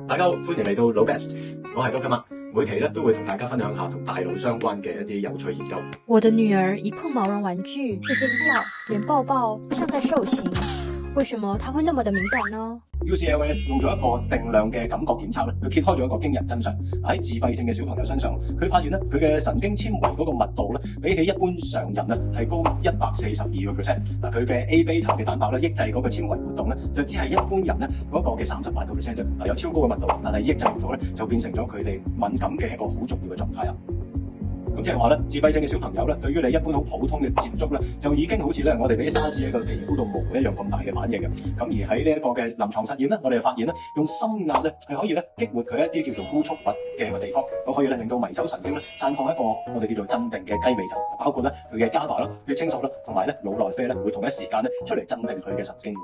大家好，歡迎嚟到老 Best， 我係高今麥，每期都會同大家分享下同大腦相關嘅一啲有趣研究。我的女兒一碰毛绒玩具會尖叫，連抱抱都像在受刑，為什麼她會那麼的敏感呢？ UCLA 用咗一個定量嘅感覺檢測佢揭開咗一個驚人真相。喺自閉症嘅小朋友身上，佢發現佢嘅神經纖維嗰個密度比起一般常人係高142%。佢嘅 A beta 嘅蛋白抑制嗰個纖維活動就只係一般人嗰個嘅38%啫。有超高嘅密度，但係抑制唔到就變成咗佢哋敏感嘅一個好重要嘅狀態。咁即係話自閉症嘅小朋友對於你一般好普通嘅接觸就已經好似我哋俾沙子喺個皮膚度磨一樣咁大嘅反應嘅。咁而喺呢一個嘅臨床實驗我哋發現用心壓係可以激活佢一啲叫做高速物嘅一個地方，咁可以令到迷走神經散放一個我哋叫做鎮定嘅雞尾酒，包括佢嘅伽馬血清素同埋腦內啡會同一時間出嚟鎮定佢嘅神經。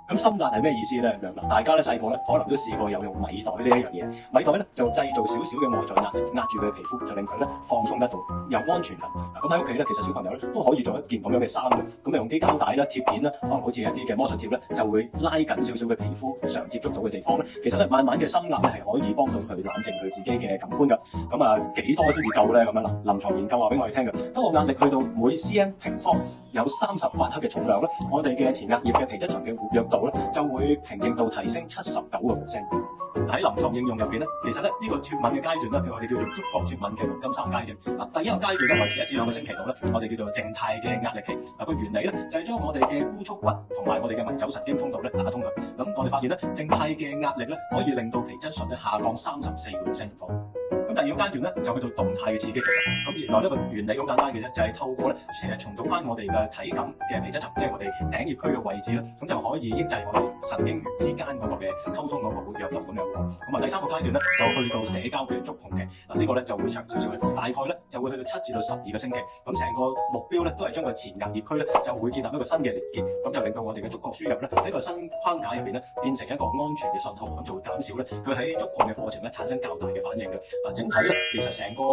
咁心壓係咩意思呢？大家細個可能都試過有用米袋呢一樣嘢，米袋就製造少少嘅外在壓力，壓住佢嘅皮膚，就令佢放鬆得到，有安全感。咁喺屋企其實小朋友都可以做一件咁樣嘅衫嘅，咁用啲膠帶啦、貼片啦，可能好似一啲嘅魔術貼就會拉緊少少嘅皮膚常接觸到嘅地方其實慢慢嘅心壓係可以幫到佢冷靜佢自己嘅感官㗎。咁幾多先至夠呢？咁樣臨床研究話俾我哋聽嘅，當個壓力去到每 cm 平方有38克嘅重量我哋嘅前額葉嘅皮質層嘅活躍度就會平靜度提升79%。喺臨床應用入邊其實呢個脫敏嘅階段我哋叫做觸覺脫敏嘅黃金3階段。第一個階段維持1至2個星期度我哋叫做靜態嘅壓力期。個原理就係將我哋嘅孤觸骨同埋我哋嘅迷走神經通道打通佢。咁我哋發現靜態嘅壓力可以令到皮質醇下降34%。咁第二個階段就去到動態嘅刺激期啦。咁原來呢個原理好簡單嘅啫，就係透過重組翻我哋嘅體感嘅皮質層，即係我哋頂葉區嘅位置咁就可以抑制我哋神經元之間嗰個嘅溝通嗰個活躍度咁樣。咁第三個階段就去到社交嘅觸碰期。呢個就會長少少嘅，大概就會去到7至到12個星期。咁成個目標都係將個前額葉區就會建立一個新嘅連結，咁就令到我哋嘅觸覺輸入喺個新框架入邊變成一個安全嘅信號，咁就會減少佢喺觸碰嘅過程產生較大嘅反應嘅。整體其實成個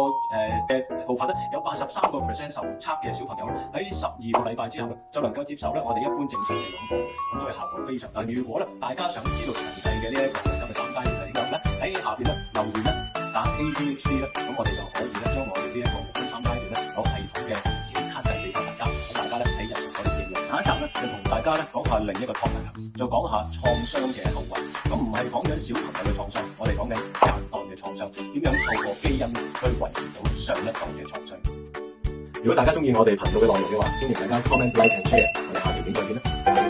嘅部分有83% 受測嘅小朋友喺12個禮拜之後就能夠接受我哋一般正常嘅擁抱，咁所以效果非常。如果大家想知道詳細嘅呢一個咁嘅3階段係點樣喺下邊留言打 ADHD 咁我哋就可以將我哋呢一個目標3階段有系統嘅小卡仔俾大家，咁大家喺日常可以應用。下一集就同大家講下另一個 topic， 就講下創傷嘅後遺。咁唔係講緊小朋友嘅創傷，我哋講緊隔代嘅創傷，點樣透過基因去維持到上一代嘅創傷。如果大家中意我哋頻道嘅內容嘅話，歡迎大家 comment、like and share，我哋下條片再見啦。